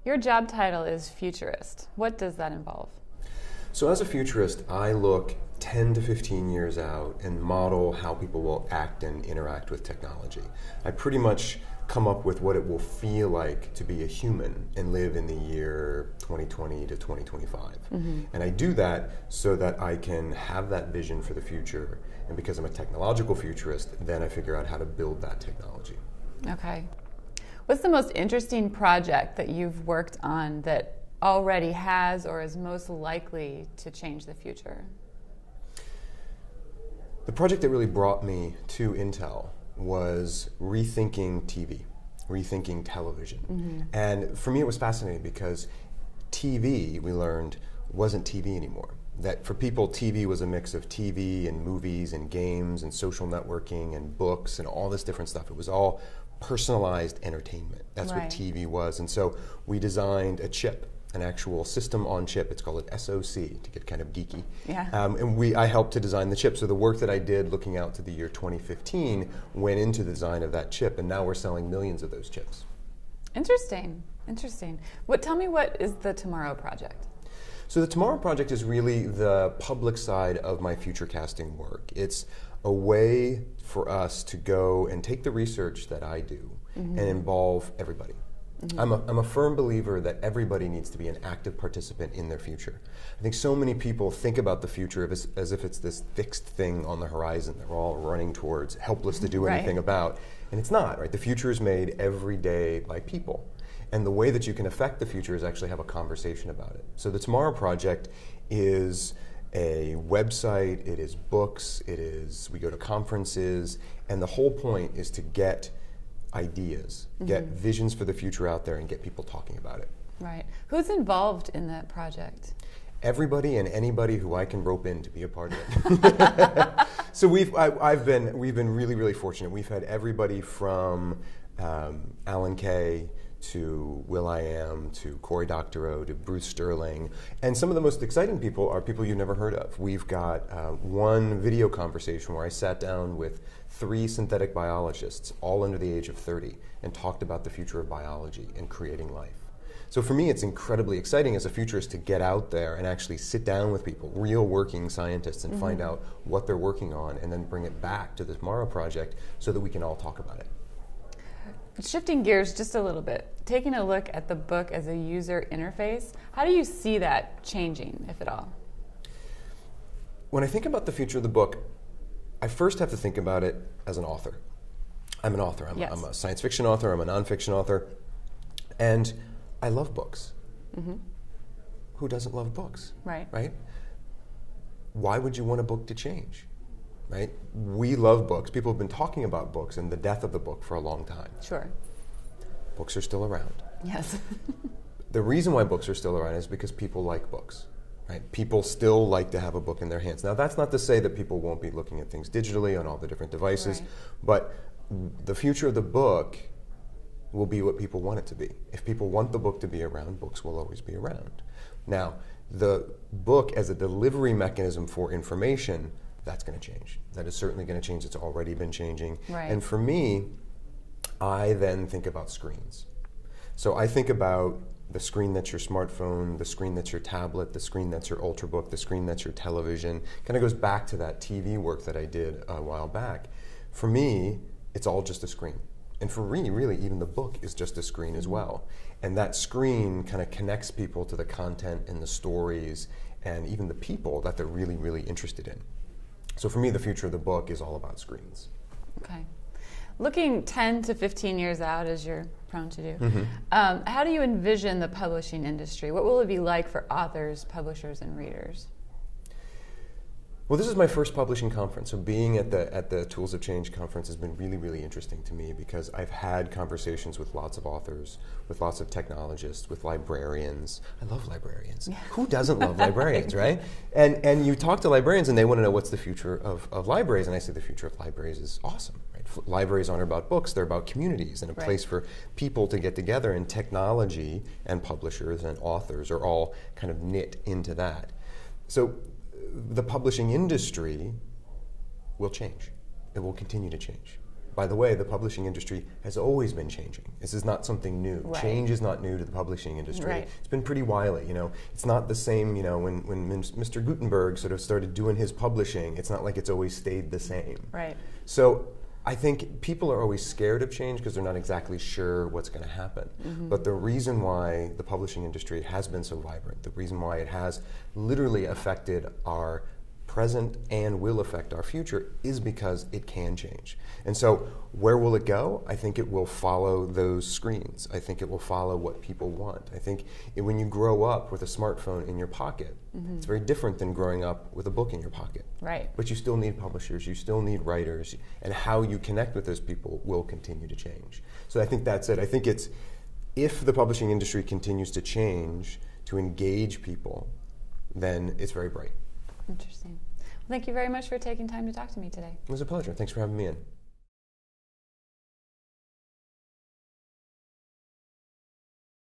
Your job title is futurist. What does that involve? So as a futurist, I look 10 to 15 years out and model how people will act and interact with technology. I pretty much come up with what it will feel like to be a human and live in the year 2020 to 2025. And I do that so that I can have that vision for the future. And because I'm a technological futurist, then I figure out how to build that technology. Okay. What's the most interesting project that you've worked on that already has or is most likely to change the future? The project that really brought me to Intel was rethinking TV, rethinking television. And for me it was fascinating because TV, we learned, wasn't TV anymore. That for people, TV was a mix of TV and movies and games and social networking and books and all this different stuff. It was all personalized entertainment. That's what TV was. And so we designed a chip, an actual system on chip. It's called an SoC, to get kind of geeky. And I helped to design the chip. So the work that I did looking out to the year 2015 went into the design of that chip, and now we're selling millions of those chips. Interesting. Tell me, what is the Tomorrow Project? So the Tomorrow Project is really the public side of my future casting work. It's a way for us to go and take the research that I do and involve everybody. I'm a firm believer that everybody needs to be an active participant in their future. I think so many people think about the future as if it's this fixed thing on the horizon that we're all running towards, helpless to do anything about. And it's not, right? The future is made every day by people. And the way that you can affect the future is actually have a conversation about it. So the Tomorrow Project is a website, it is books, we go to conferences, and the whole point is to get ideas, get visions for the future out there and get people talking about it. Right. Who's involved in that project? Everybody and anybody who I can rope in to be a part of it. So we've been really, really fortunate. We've had everybody from Alan Kay to will.i.am, to Cory Doctorow, to Bruce Sterling. And some of the most exciting people are people you've never heard of. We've got one video conversation where I sat down with 3 synthetic biologists, all under the age of 30, and talked about the future of biology and creating life. So for me, it's incredibly exciting as a futurist to get out there and actually sit down with people, real working scientists, and find out what they're working on, and then bring it back to the Tomorrow Project so that we can all talk about it. Shifting gears just a little bit, taking a look at the book as a user interface, how do you see that changing, if at all? When I think about the future of the book, I first have to think about it as an author. I'm an author. I'm a science fiction author. I'm a nonfiction author. And I love books. Who doesn't love books? Right? Why would you want a book to change? Right? We love books. People have been talking about books and the death of the book for a long time. Sure. Books are still around. Yes. The reason why books are still around is because people like books. Right? People still like to have a book in their hands. Now, that's not to say that people won't be looking at things digitally on all the different devices, but the future of the book will be what people want it to be. If people want the book to be around, books will always be around. Now, the book as a delivery mechanism for information, that's going to change. That is certainly going to change. It's already been changing. And for me, I then think about screens. So I think about the screen that's your smartphone, the screen that's your tablet, the screen that's your Ultrabook, the screen that's your television. Kind of goes back to that TV work that I did a while back. For me, it's all just a screen. And for me, really, even the book is just a screen as well. And that screen kind of connects people to the content and the stories and even the people that they're really, really interested in. So for me, the future of the book is all about screens. Okay. Looking 10 to 15 years out, as you're prone to do, how do you envision the publishing industry? What will it be like for authors, publishers, and readers? Well, this is my first publishing conference, so being at the Tools of Change conference has been really, really interesting to me because I've had conversations with lots of authors, with lots of technologists, with librarians. I love librarians. Yeah. Who doesn't love librarians, right? And you talk to librarians and they want to know what's the future of libraries, and I say the future of libraries is awesome. Right? Libraries aren't about books, they're about communities and a place for people to get together, and technology and publishers and authors are all kind of knit into that. So the publishing industry will change. It will continue to change. by the way, the publishing industry has always been changing. This is not something new. Right. Change is not new to the publishing industry. Right. It's been pretty wily, It's not the same, when Mr. Gutenberg sort of started doing his publishing, it's not like it's always stayed the same. Right. So I think people are always scared of change because they're not exactly sure what's going to happen. Mm-hmm. But the reason why the publishing industry has been so vibrant, the reason why it has literally affected our present and will affect our future is because it can change. And so where will it go? I think it will follow those screens. I think it will follow what people want. I think when you grow up with a smartphone in your pocket, mm-hmm. it's very different than growing up with a book in your pocket. Right. But you still need publishers, you still need writers, and how you connect with those people will continue to change. So I think that's it. I think it's, if the publishing industry continues to change to engage people, then it's very bright. Interesting. Well, thank you very much for taking time to talk to me today. It was a pleasure. Thanks for having me in.